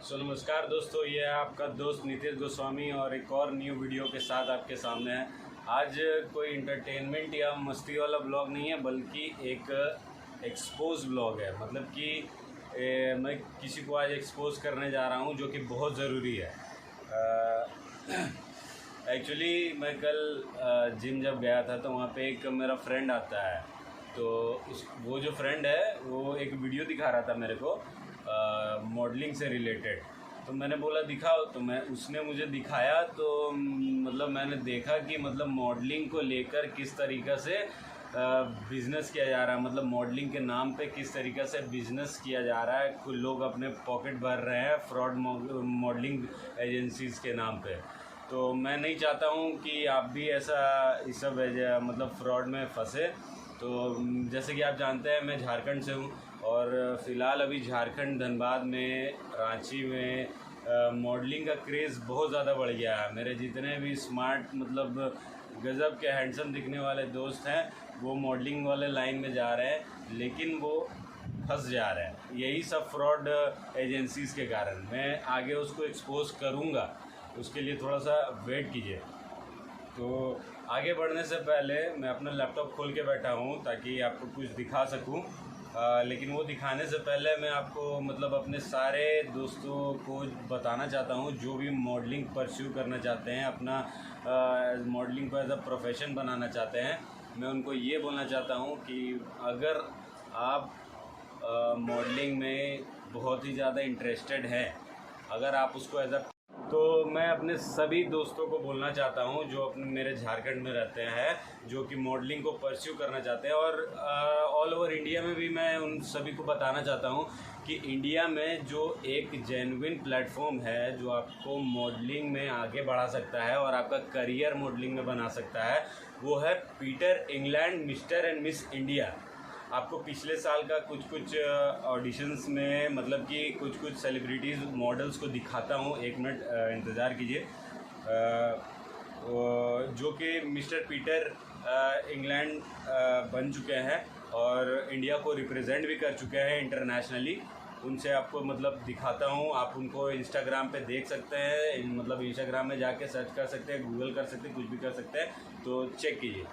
नमस्कार दोस्तों, ये है आपका दोस्त नितेश गोस्वामी और एक और न्यू वीडियो के साथ आपके सामने है। आज कोई इंटरटेनमेंट या मस्ती वाला ब्लॉग नहीं है, बल्कि एक एक्सपोज ब्लॉग है। मतलब कि मैं किसी को आज एक्सपोज करने जा रहा हूँ, जो कि बहुत ज़रूरी है। एक्चुअली मैं कल जिम जब गया था तो वहाँ पे एक मेरा फ्रेंड आता है। तो वो जो फ्रेंड है वो एक वीडियो दिखा रहा था मेरे को मॉडलिंग से रिलेटेड। तो मैंने बोला दिखाओ, तो उसने मुझे दिखाया। तो मतलब मैंने देखा कि मतलब मॉडलिंग को लेकर किस तरीक़ा से बिज़नेस किया जा रहा है। मतलब मॉडलिंग के नाम पे किस तरीक़े से बिज़नेस किया जा रहा है। कुछ लोग अपने पॉकेट भर रहे हैं फ्रॉड मॉडलिंग एजेंसीज़ के नाम पे। तो मैं नहीं चाहता हूँ कि आप भी ऐसा इस सब मतलब फ्रॉड में फंसे। तो जैसे कि आप जानते हैं मैं झारखंड से हूँ और फ़िलहाल अभी झारखंड धनबाद में, रांची में मॉडलिंग का क्रेज़ बहुत ज़्यादा बढ़ गया है। मेरे जितने भी स्मार्ट मतलब गज़ब के हैंडसम दिखने वाले दोस्त हैं वो मॉडलिंग वाले लाइन में जा रहे हैं, लेकिन वो फंस जा रहे हैं। यही सब फ्रॉड एजेंसीज़ के कारण। मैं आगे उसको एक्सपोज करूँगा, उसके लिए थोड़ा सा वेट कीजिए। तो आगे बढ़ने से पहले मैं अपना लैपटॉप खोल के बैठा हूँ ताकि आपको कुछ दिखा सकूँ। लेकिन वो दिखाने से पहले मैं आपको मतलब अपने सारे दोस्तों को बताना चाहता हूँ जो भी मॉडलिंग परस्यू करना चाहते हैं, अपना मॉडलिंग को एज अ प्रोफेशन बनाना चाहते हैं। मैं उनको ये बोलना चाहता हूँ कि अगर आप मॉडलिंग में बहुत ही ज़्यादा इंटरेस्टेड हैं, अगर आप उसको एज अ तो मैं अपने सभी दोस्तों को बोलना चाहता हूं जो अपने मेरे झारखंड में रहते हैं, जो कि मॉडलिंग को परस्यू करना चाहते हैं। और ऑल ओवर इंडिया में भी मैं उन सभी को बताना चाहता हूं कि इंडिया में जो एक जेन्युइन प्लेटफॉर्म है जो आपको मॉडलिंग में आगे बढ़ा सकता है और आपका करियर मॉडलिंग में बना सकता है, वो है Peter England mister and miss India. आपको पिछले साल का कुछ ऑडिशंस में मतलब कि कुछ सेलिब्रिटीज़ मॉडल्स को दिखाता हूँ। एक मिनट इंतज़ार कीजिए। जो कि मिस्टर पीटर इंग्लैंड बन चुके हैं और इंडिया को रिप्रेजेंट भी कर चुके हैं इंटरनेशनली। उनसे आपको मतलब दिखाता हूँ। आप उनको इंस्टाग्राम पे देख सकते हैं, मतलब इंस्टाग्राम में जाके सर्च कर सकते हैं, गूगल कर सकते हैं, कुछ भी कर सकते हैं। तो चेक कीजिए।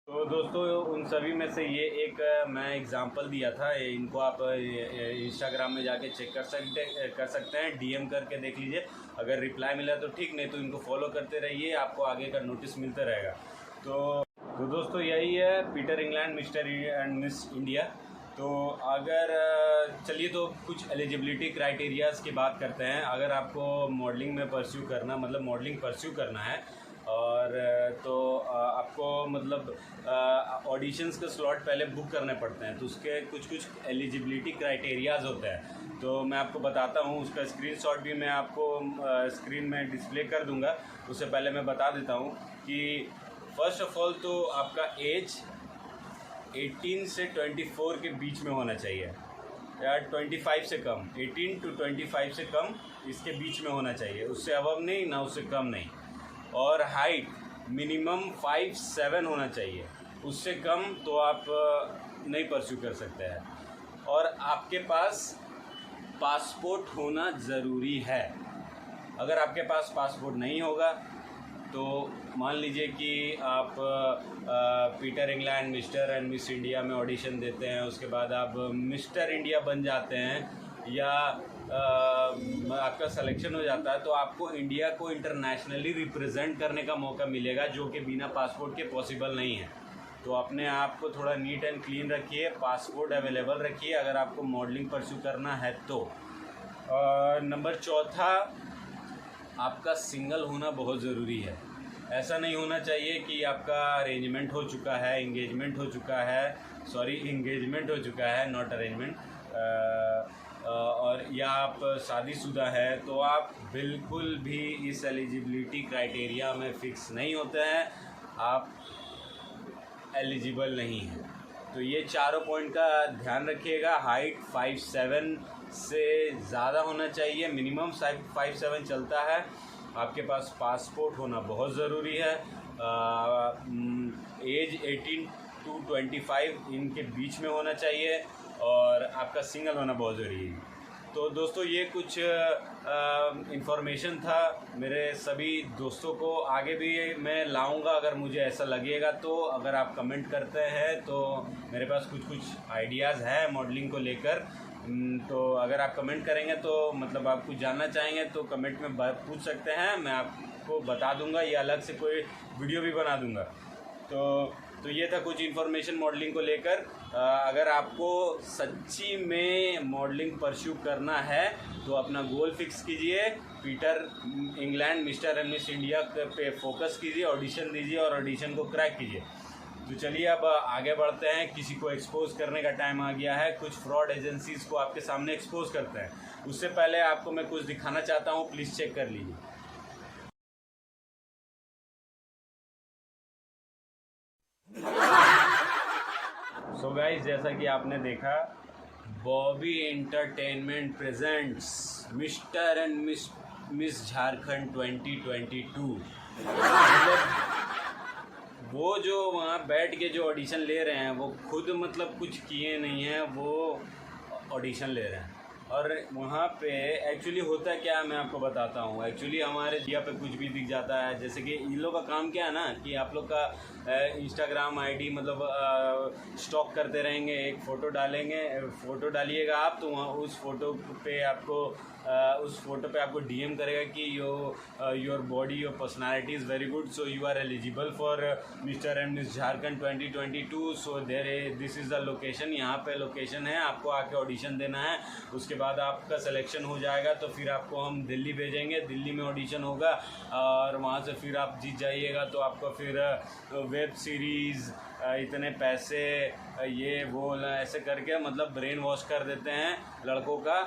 तो दोस्तों उन सभी में से ये एक मैं एग्ज़ाम्पल दिया था। इनको आप इंस्टाग्राम में जाके चेक कर सकते हैं। डीएम करके देख लीजिए, अगर रिप्लाई मिला तो ठीक, नहीं तो इनको फॉलो करते रहिए, आपको आगे का नोटिस मिलता रहेगा। तो दोस्तों यही है Peter England mister and miss India. तो अगर चलिए तो कुछ एलिजिबिलिटी क्राइटेरियाज़ की बात करते हैं। अगर आपको मॉडलिंग में परस्यू करना मतलब मॉडलिंग परस्यू करना है और तो आपको मतलब ऑडिशंस का स्लॉट पहले बुक करने पड़ते हैं। तो उसके कुछ एलिजिबिलिटी क्राइटेरियाज़ होते हैं। तो मैं आपको बताता हूँ, उसका स्क्रीनशॉट भी मैं आपको स्क्रीन में डिस्प्ले कर दूँगा। उससे पहले मैं बता देता हूँ कि फ़र्स्ट ऑफ ऑल तो आपका एज 18 से 24 के बीच में होना चाहिए, या 25 से कम। 18 to 25 से कम इसके बीच में होना चाहिए, उससे अबव नहीं, ना उससे कम नहीं। और हाइट मिनिमम 5'7" होना चाहिए, उससे कम तो आप नहीं परस्यू कर सकते हैं। और आपके पास पासपोर्ट होना ज़रूरी है। अगर आपके पास पासपोर्ट नहीं होगा तो मान लीजिए कि आप Peter England mister and miss India में ऑडिशन देते हैं, उसके बाद आप मिस्टर इंडिया बन जाते हैं या आपका सिलेक्शन हो जाता है, तो आपको इंडिया को इंटरनेशनली रिप्रेजेंट करने का मौका मिलेगा, जो कि बिना पासपोर्ट के पॉसिबल नहीं है। तो अपने आप को थोड़ा नीट एंड क्लीन रखिए, पासपोर्ट अवेलेबल रखिए अगर आपको मॉडलिंग परस्यू करना है तो। नंबर चौथा, आपका सिंगल होना बहुत ज़रूरी है। ऐसा नहीं होना चाहिए कि आपका अरेंजमेंट हो चुका है, एंगेजमेंट हो चुका है, नॉट अरेंजमेंट, और या आप शादीशुदा है, तो आप बिल्कुल भी इस एलिजिबिलिटी क्राइटेरिया में फ़िक्स नहीं होते हैं, आप एलिजिबल नहीं हैं। तो ये चारों पॉइंट का ध्यान रखिएगा। हाइट 5'7" से ज़्यादा होना चाहिए, मिनिमम 5'7" चलता है। आपके पास पासपोर्ट होना बहुत ज़रूरी है। एज 18 to 25 इनके बीच में होना चाहिए और आपका सिंगल होना बहुत ज़रूरी है। तो दोस्तों ये कुछ इन्फॉर्मेशन था मेरे सभी दोस्तों को, आगे भी मैं लाऊंगा अगर मुझे ऐसा लगेगा तो। अगर आप कमेंट करते हैं तो मेरे पास कुछ आइडियाज़ है मॉडलिंग को लेकर, तो अगर आप कमेंट करेंगे तो मतलब आप कुछ जानना चाहेंगे तो कमेंट में पूछ सकते हैं, मैं आपको बता दूंगा या अलग से कोई वीडियो भी बना दूंगा। तो ये था कुछ इन्फॉर्मेशन मॉडलिंग को लेकर। अगर आपको सच्ची में मॉडलिंग परस्यू करना है तो अपना गोल फिक्स कीजिए, Peter England mister and miss India पे फोकस कीजिए, ऑडिशन दीजिए और ऑडिशन को क्रैक कीजिए। तो चलिए अब आगे बढ़ते हैं। किसी को एक्सपोज करने का टाइम आ गया है, कुछ फ्रॉड एजेंसीज़ को आपके सामने एक्सपोज करते हैं। उससे पहले आपको मैं कुछ दिखाना चाहता हूँ, प्लीज़ चेक कर लीजिए। सो गाइस, जैसा कि आपने देखा, Bobby entertainment presents mister and miss Jharkhand 2022। मतलब वो जो वहाँ बैठ के जो ऑडिशन ले रहे हैं वो खुद मतलब कुछ किए नहीं हैं, वो ऑडिशन ले रहे हैं। और वहाँ पे एक्चुअली होता क्या है मैं आपको बताता हूँ। एक्चुअली हमारे इंडिया पे कुछ भी दिख जाता है, जैसे कि इन लोग का काम क्या है ना कि आप लोग का इंस्टाग्राम आईडी मतलब स्टॉक करते रहेंगे, एक फ़ोटो डालेंगे, फ़ोटो डालिएगा आप तो वहाँ उस फ़ोटो पे आपको डीएम करेगा कि your body your personality is very good, so you are eligible for mister and miss Jharkhand 2022। So this is the location, यहाँ पे लोकेशन है, आपको आके ऑडिशन देना है। उसके बाद आपका सिलेक्शन हो जाएगा तो फिर आपको हम दिल्ली भेजेंगे, दिल्ली में ऑडिशन होगा और वहाँ से फिर आप जीत जाइएगा तो आपको फिर वेब सीरीज़, इतने पैसे, ये वो ऐसे करके मतलब ब्रेन वॉश कर देते हैं लड़कों का।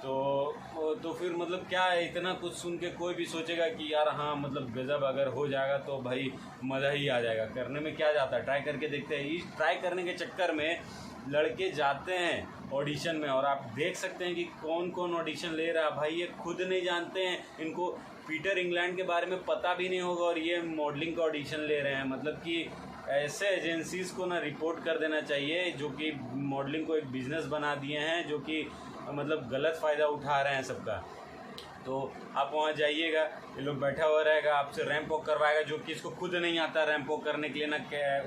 तो फिर मतलब क्या है, इतना कुछ सुन के कोई भी सोचेगा कि यार हाँ मतलब गज़ब, अगर हो जाएगा तो भाई मज़ा ही आ जाएगा। करने में क्या जाता है, ट्राई करके देखते हैं। इस ट्राई करने के चक्कर में लड़के जाते हैं ऑडिशन में और आप देख सकते हैं कि कौन कौन ऑडिशन ले रहा है। भाई ये खुद नहीं जानते हैं, इनको पीटर इंग्लैंड के बारे में पता भी नहीं होगा और ये मॉडलिंग का ऑडिशन ले रहे हैं। मतलब कि ऐसे एजेंसीज़ को ना रिपोर्ट कर देना चाहिए जो कि मॉडलिंग को एक बिज़नेस बना दिए हैं, जो कि मतलब गलत फ़ायदा उठा रहे हैं सबका। तो आप वहाँ जाइएगा, ये लोग बैठा हुआ रहेगा, आपसे रैंप वॉक करवाएगा, जो कि इसको खुद नहीं आता रैंप वॉक करने के लिए, ना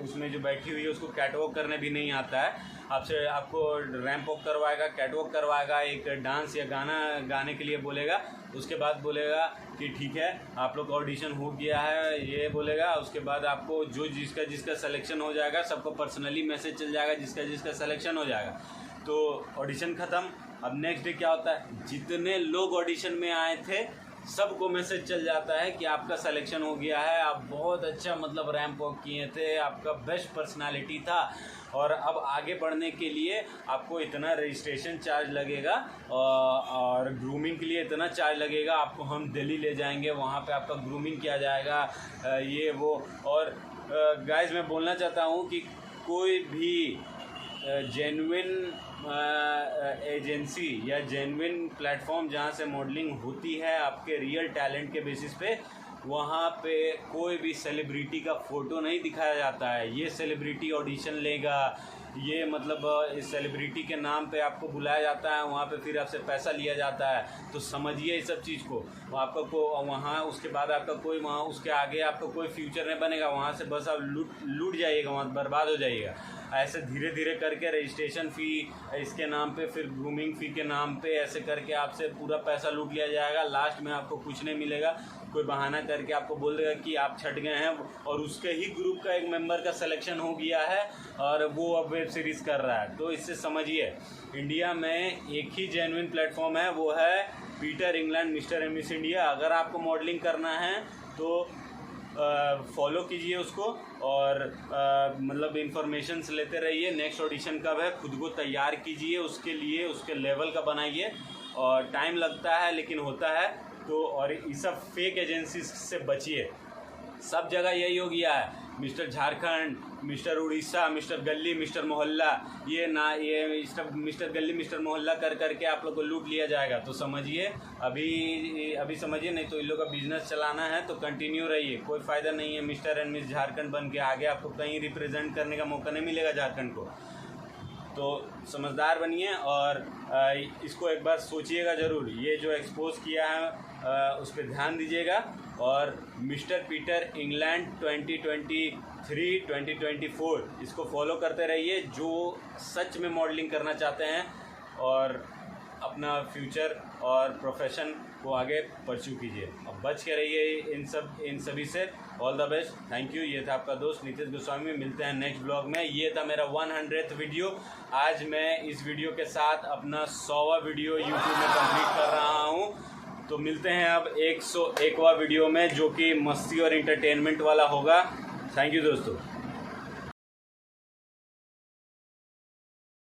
उसमें जो बैठी हुई है उसको कैट वॉक करने भी नहीं आता है। आपको रैंप वॉक करवाएगा, कैट वॉक करवाएगा, एक डांस या गाना गाने के लिए बोलेगा। उसके बाद बोलेगा कि ठीक है आप लोग का ऑडिशन हो गया है, ये बोलेगा। उसके बाद आपको जिसका सिलेक्शन हो जाएगा सबको पर्सनली मैसेज चल जाएगा, जिसका सिलेक्शन हो जाएगा तो ऑडिशन ख़त्म। अब नेक्स्ट डे क्या होता है, जितने लोग ऑडिशन में आए थे सबको मैसेज चल जाता है कि आपका सिलेक्शन हो गया है, आप बहुत अच्छा मतलब रैंप वॉक किए थे, आपका बेस्ट पर्सनालिटी था और अब आगे बढ़ने के लिए आपको इतना रजिस्ट्रेशन चार्ज लगेगा और ग्रूमिंग के लिए इतना चार्ज लगेगा, आपको हम दिल्ली ले जाएंगे, वहाँ पे आपका ग्रूमिंग किया जाएगा, ये वो। और गाइस मैं बोलना चाहता हूँ कि कोई भी जेन्युइन एजेंसी या जेन्युइन प्लेटफॉर्म जहाँ से मॉडलिंग होती है आपके रियल टैलेंट के बेसिस पे, वहाँ पे कोई भी सेलिब्रिटी का फ़ोटो नहीं दिखाया जाता है। ये सेलिब्रिटी ऑडिशन लेगा, ये मतलब इस सेलिब्रिटी के नाम पे आपको बुलाया जाता है, वहाँ पे फिर आपसे पैसा लिया जाता है। तो समझिए इस सब चीज़ को। आपको वहाँ उसके बाद आपका कोई वहाँ उसके आगे आपका कोई फ्यूचर नहीं बनेगा, वहाँ से बस आप लूट जाइएगा, वहाँ बर्बाद हो जाइएगा। ऐसे धीरे धीरे करके रजिस्ट्रेशन फ़ी इसके नाम पे, फिर ग्रूमिंग फ़ी के नाम पे ऐसे करके आपसे पूरा पैसा लूट लिया जाएगा। लास्ट में आपको कुछ नहीं मिलेगा, कोई बहाना करके आपको बोल देगा कि आप छट गए हैं और उसके ही ग्रुप का एक मेंबर का सिलेक्शन हो गया है और वो अब वेब सीरीज़ कर रहा है। तो इससे समझिए इंडिया में एक ही जेन्युइन प्लेटफॉर्म है, वो है Peter England mister and miss India. अगर आपको मॉडलिंग करना है तो फॉलो कीजिए उसको और मतलब इन्फॉर्मेशंस लेते रहिए। नेक्स्ट ऑडिशन कब है खुद को तैयार कीजिए, उसके लिए उसके लेवल का बनाइए और टाइम लगता है लेकिन होता है। तो और इस सब फेक एजेंसी से बचिए। सब जगह यही हो गया है, mister Jharkhand, mister Orissa, mister गली, मिस्टर मोहल्ला, ये मिस्टर गली मिस्टर मोहल्ला कर करके आप लोग को लूट लिया जाएगा। तो समझिए, अभी समझिए, नहीं तो इन लोग का बिजनेस चलाना है तो कंटिन्यू रहिए, कोई फ़ायदा नहीं है मिस्टर एंड मिस झारखंड बन के। आगे आपको कहीं रिप्रेजेंट करने का मौका नहीं मिलेगा झारखंड को। तो समझदार बनिए और इसको एक बार सोचिएगा ज़रूर। ये जो एक्सपोज किया है उस पर ध्यान दीजिएगा। और मिस्टर पीटर इंग्लैंड 2023-2024 इसको फॉलो करते रहिए, जो सच में मॉडलिंग करना चाहते हैं और अपना फ्यूचर और प्रोफेशन को आगे परस्यू कीजिए। अब बच के रहिए इन सभी से। All the best, thank you. ये था आपका दोस्त नीतीश गोस्वामी। मिलते हैं नेक्स्ट ब्लॉग में। ये था मेरा 100th वीडियो। आज मैं इस वीडियो के साथ अपना 100वां वीडियो यूट्यूब में कंप्लीट कर रहा हूँ। तो मिलते हैं अब 101वां वीडियो में, जो कि मस्ती और इंटरटेनमेंट वाला होगा। थैंक यू दोस्तों।